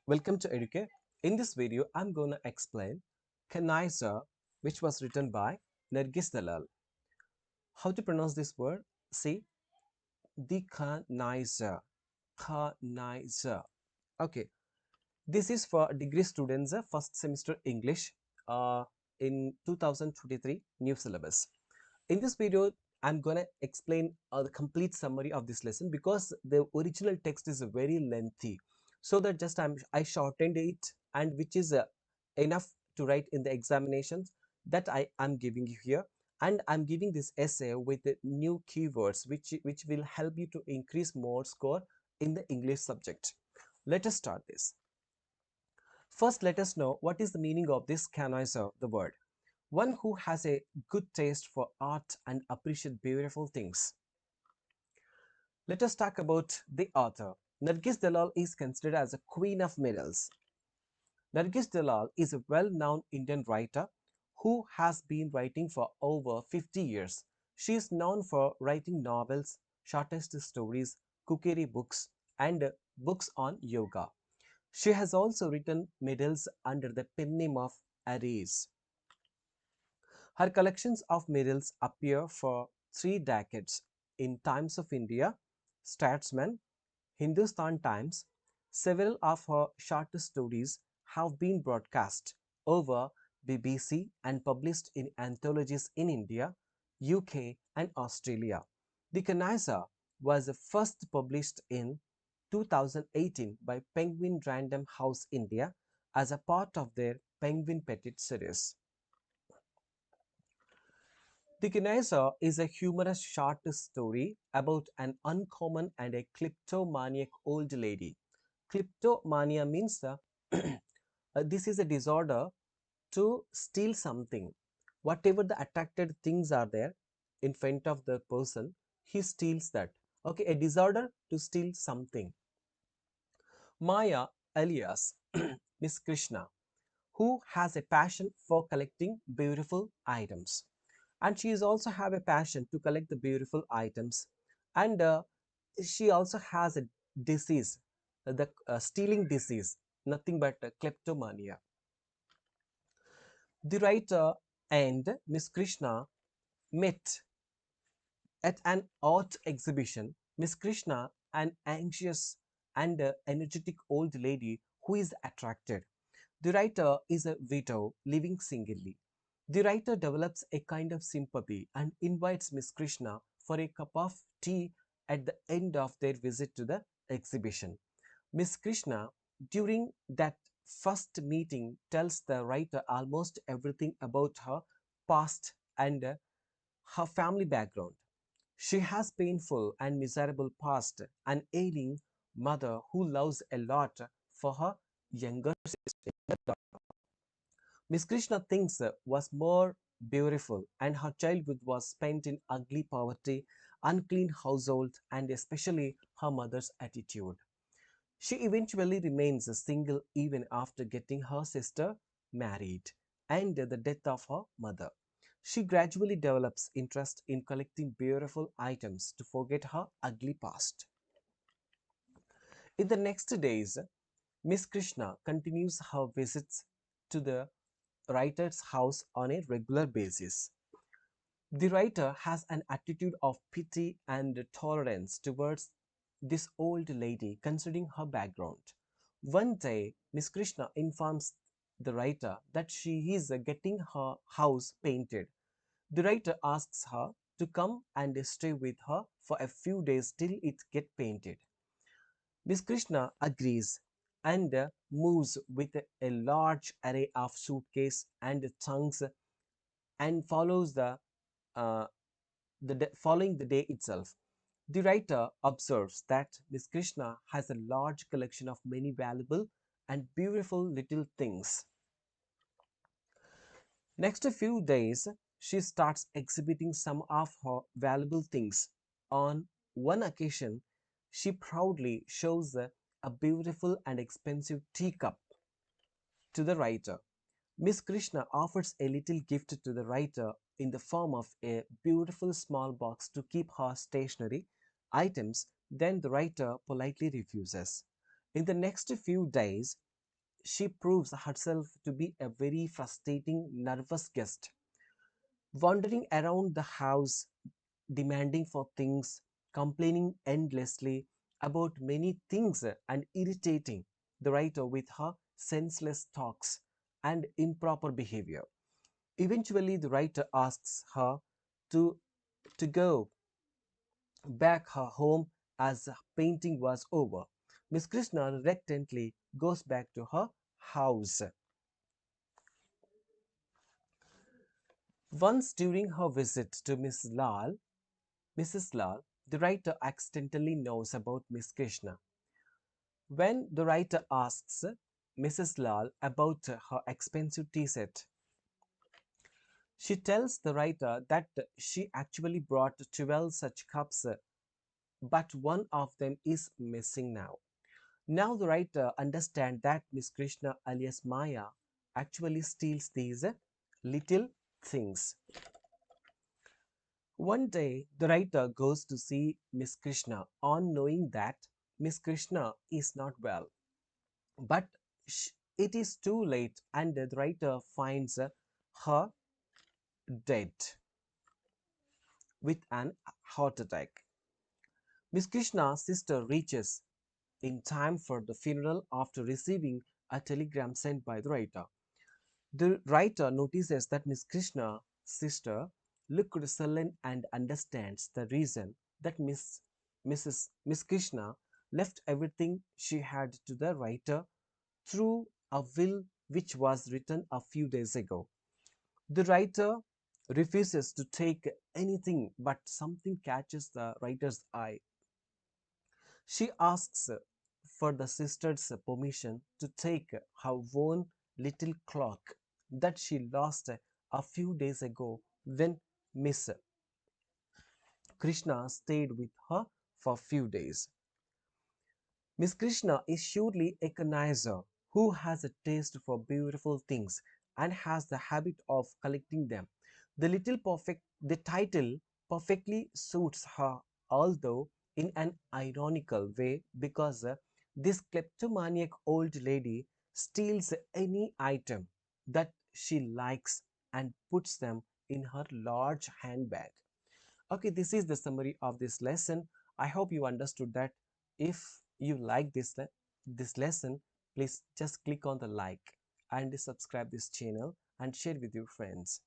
Welcome to Educate. In this video, I'm going to explain connoisseur, which was written by Nargis Dalal. How to pronounce this word? See, the connoisseur. Connoisseur. Okay, this is for degree students, first semester English in 2023 new syllabus. In this video, I'm going to explain the complete summary of this lesson because the original text is very lengthy. So that just I shortened it, and which is enough to write in the examinations that I am giving you here. And I'm giving this essay with the new keywords which will help you to increase more score in the English subject. Let us start this. First, let us know what is the meaning of this connoisseur, the word. One who has a good taste for art and appreciate beautiful things. Let us talk about the author. Nargis Dalal is considered as a queen of mirrors. Nargis Dalal is a well-known Indian writer who has been writing for over 50 years. She is known for writing novels, shortest stories, cookery books, and books on yoga. She has also written medals under the pen name of Aries. Her collections of medals appear for 3 decades in Times of India, Statesman, Hindustan Times. Several of her short stories have been broadcast over BBC and published in anthologies in India, UK, and Australia. The Connoisseur was first published in 2018 by Penguin Random House India as a part of their Penguin Petit series. The Connoisseur is a humorous short story about an uncommon and a kleptomaniac old lady. Kleptomania means this is a disorder to steal something. Whatever the attracted things are there in front of the person, he steals that. Okay, a disorder to steal something. Maya, alias Miss Krishna, who has a passion for collecting beautiful items, and she is also have a passion to collect the beautiful items, and she also has a disease, the stealing disease, nothing but kleptomania. The writer and Miss Krishna met at an art exhibition. Miss Krishna, an anxious and energetic old lady who is attracted. The writer is a widow living singly. The writer develops a kind of sympathy and invites Miss Krishna for a cup of tea at the end of their visit to the exhibition. Miss Krishna, during that first meeting, tells the writer almost everything about her past and her family background. She has painful and miserable past, an ailing mother who loves a lot for her younger sister. Miss Krishna thinks was more beautiful, and her childhood was spent in ugly poverty, unclean household, and especially her mother's attitude. She eventually remains single even after getting her sister married and the death of her mother. She gradually develops interest in collecting beautiful items to forget her ugly past. In the next days, Miss Krishna continues her visits to the writer's house on a regular basis. The writer has an attitude of pity and tolerance towards this old lady considering her background. One day, Miss Krishna informs the writer that she is getting her house painted. The writer asks her to come and stay with her for a few days till it gets painted. Miss Krishna agrees and moves with a large array of suitcase and trunks and follows uh, following the day itself. The writer observes that Miss Krishna has a large collection of many valuable and beautiful little things. Next few days, she starts exhibiting some of her valuable things. On one occasion, she proudly shows a beautiful and expensive teacup to the writer. Miss Krishna offers a little gift to the writer in the form of a beautiful small box to keep her stationery items, then the writer politely refuses. In the next few days, she proves herself to be a very frustrating, nervous guest, wandering around the house, demanding for things, complaining endlessly about many things, and irritating the writer with her senseless talks and improper behavior. Eventually, the writer asks her to, to go back her home as the painting was over. Miss Krishna reluctantly goes back to her house. Once during her visit to Mrs. Lal, the writer accidentally knows about Miss Krishna. When the writer asks Mrs. Lal about her expensive tea set, she tells the writer that she actually brought 12 such cups, but one of them is missing now. Now the writer understands that Miss Krishna alias Maya actually steals these little things. One day, the writer goes to see Miss Krishna on knowing that Miss Krishna is not well. But it is too late, and the writer finds her dead with an heart attack. Miss Krishna's sister reaches in time for the funeral after receiving a telegram sent by the writer. The writer notices that Miss Krishna's sister looked sullen and understands the reason that Miss Krishna left everything she had to the writer through a will which was written a few days ago. The writer refuses to take anything, but something catches the writer's eye. She asks for the sister's permission to take her own little clock that she lost a few days ago when Miss Krishna stayed with her for a few days. Miss Krishna is surely a connoisseur who has a taste for beautiful things and has the habit of collecting them. The title perfectly suits her, although in an ironical way, because this kleptomaniac old lady steals any item that she likes and puts them in her large handbag. Okay, this is the summary of this lesson. I hope you understood that. If you like this lesson, please just click on the like and subscribe this channel and share with your friends.